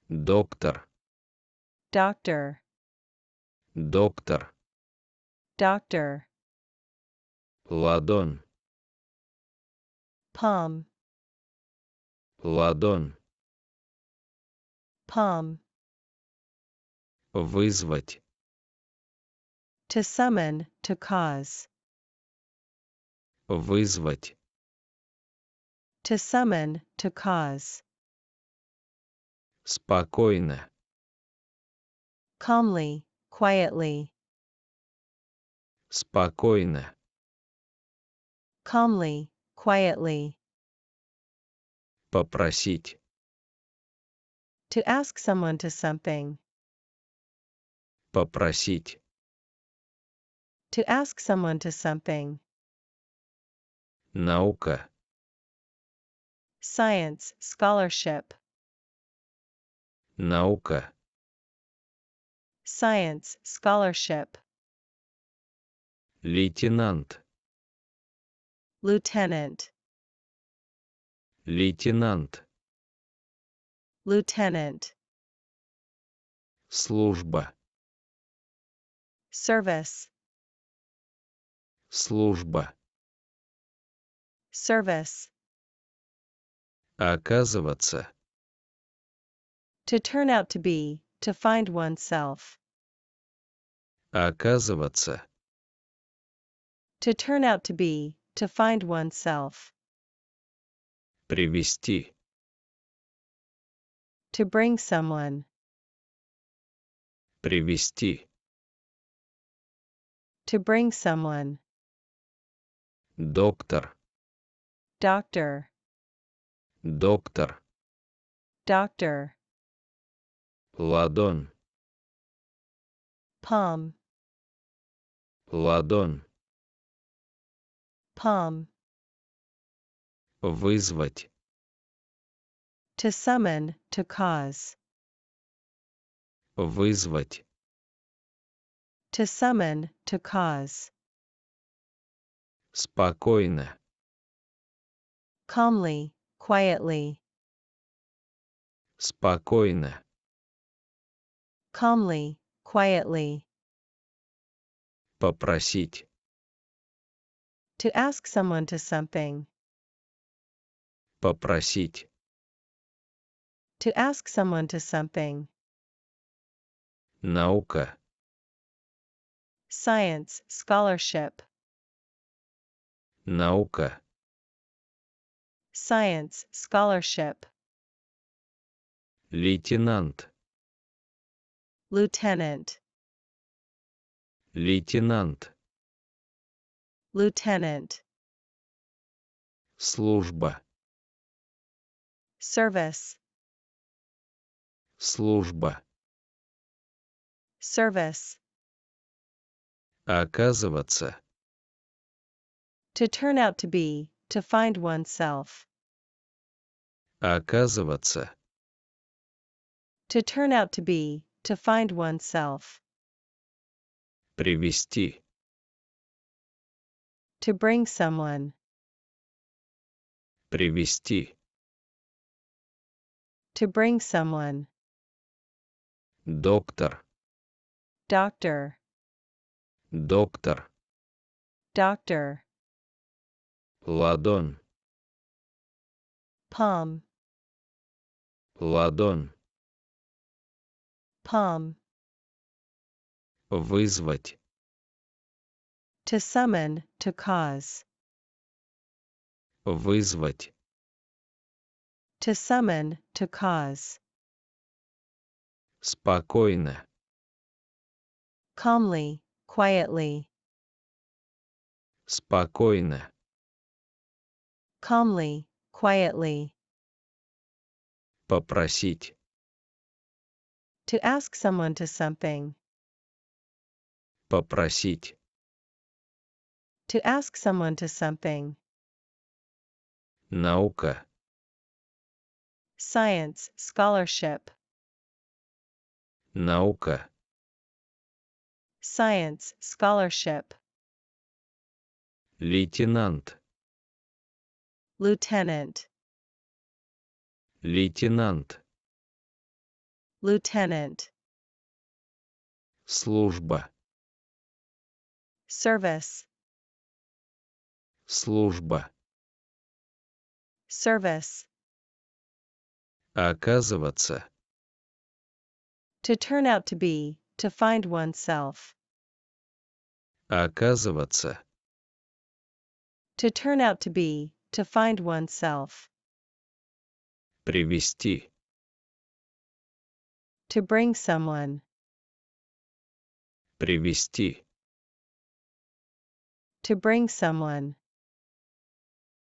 Доктор. Doctor. Доктор. Doctor. Ладонь. Palm. Ладонь. Palm. Вызвать. To summon, to cause. Вызвать. To summon, to cause. Спокойно. Calmly, quietly. Спокойно. Calmly, quietly. Попросить. To ask someone to something. Попросить. To ask someone to something. Наука. Science, scholarship. Наука. Science, scholarship. Лейтенант. Lieutenant. Лейтенант. Lieutenant. Служба. Service. Служба. Service. Оказываться. To turn out to be, to find oneself. Оказываться. To turn out to be, to find oneself. Привести. To bring someone. Привести. To bring someone. Доктор. Doctor. Доктор. Doctor. Ладонь. Palm. Ладонь. Palm. Вызвать. To summon, to cause. Вызвать. To summon, to cause. Спокойно. Calmly, quietly. Спокойно. Calmly, quietly. Попросить. To ask someone to something. Попросить. To ask someone to something. Наука. Science, scholarship. Наука. Science, scholarship. Лейтенант. Lieutenant. Лейтенант. Lieutenant. Служба. Service. Служба. Service. Оказываться. To turn out to be, to find oneself. Оказываться. To turn out to be, to find oneself. Привести. To bring someone. Привести. To bring someone. Доктор. Doctor. Доктор. Doctor. Ладонь. Palm. Ладонь. Palm. Вызвать. To summon, to cause. Вызвать. To summon, to cause. Спокойно. Calmly, quietly. Спокойно. Calmly, quietly. Попросить. To ask someone to something. Попросить. To ask someone to something. Наука. Science, scholarship. Наука. Science, scholarship. Лейтенант. Lieutenant. Лейтенант. lieutenant, Служба. service, Служба. service. Оказываться. To turn out to be, to find oneself. Оказываться. To turn out to be, to find oneself. Привести. To bring someone. Привести. To bring someone.